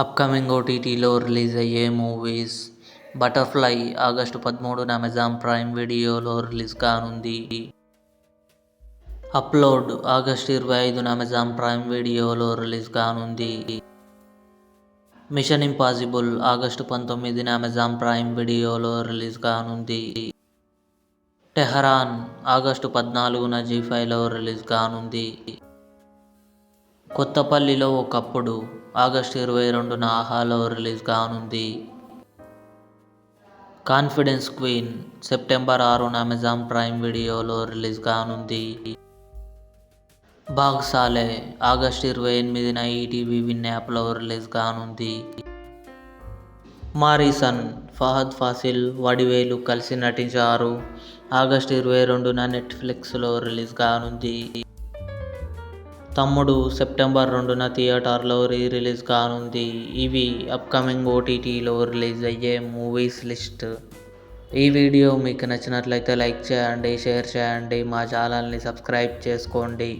Upcoming ఓటీటీలో release అయ్యే movies. 'Butterfly' August 13న అమెజాన్ ప్రైమ్ వీడియోలో రిలీజ్ కానుంది. 'అప్లోడ్' ఆగస్టు 25న అమెజాన్ ప్రైమ్ వీడియోలో రిలీజ్ కానుంది. 'మిషన్ ఇంపాసిబుల్' ఆగస్టు 19న అమెజాన్ ప్రైమ్ వీడియోలో రిలీజ్ కానుంది. 'టెహరాన్' ఆగస్టు 14న జీ5లో రిలీజ్ కానుంది. 'కొత్తపల్లిలో ఒకప్పుడు' ఆగస్టు 22న ఆహాలో రిలీజ్ కానుంది. 'కాన్ఫిడెన్స్ క్వీన్' సెప్టెంబర్ 6న అమెజాన్ ప్రైమ్ వీడియోలో రిలీజ్ కానుంది. 'భాగ్సాలే' ఆగస్టు 28న ఈటీవీ విన్ యాప్లో రిలీజ్ కానుంది. 'మారీసన్' ఫహద్ ఫాసిల్, వడివేలు కలిసి నటించారు. ఆగస్టు 22న నెట్ఫ్లిక్స్లో రిలీజ్ కానుంది. 'తమ్ముడు' సెప్టెంబర్ 2న థియేటర్లో రిలీజ్ కానుంది. ఇవి అప్కమింగ్ ఓటీటీలో రిలీజ్ అయ్యే మూవీస్ లిస్ట్. ఈ వీడియో మీకు నచ్చినట్లయితే లైక్ చేయండి, షేర్ చేయండి, మా ఛానల్ని సబ్స్క్రైబ్ చేసుకోండి.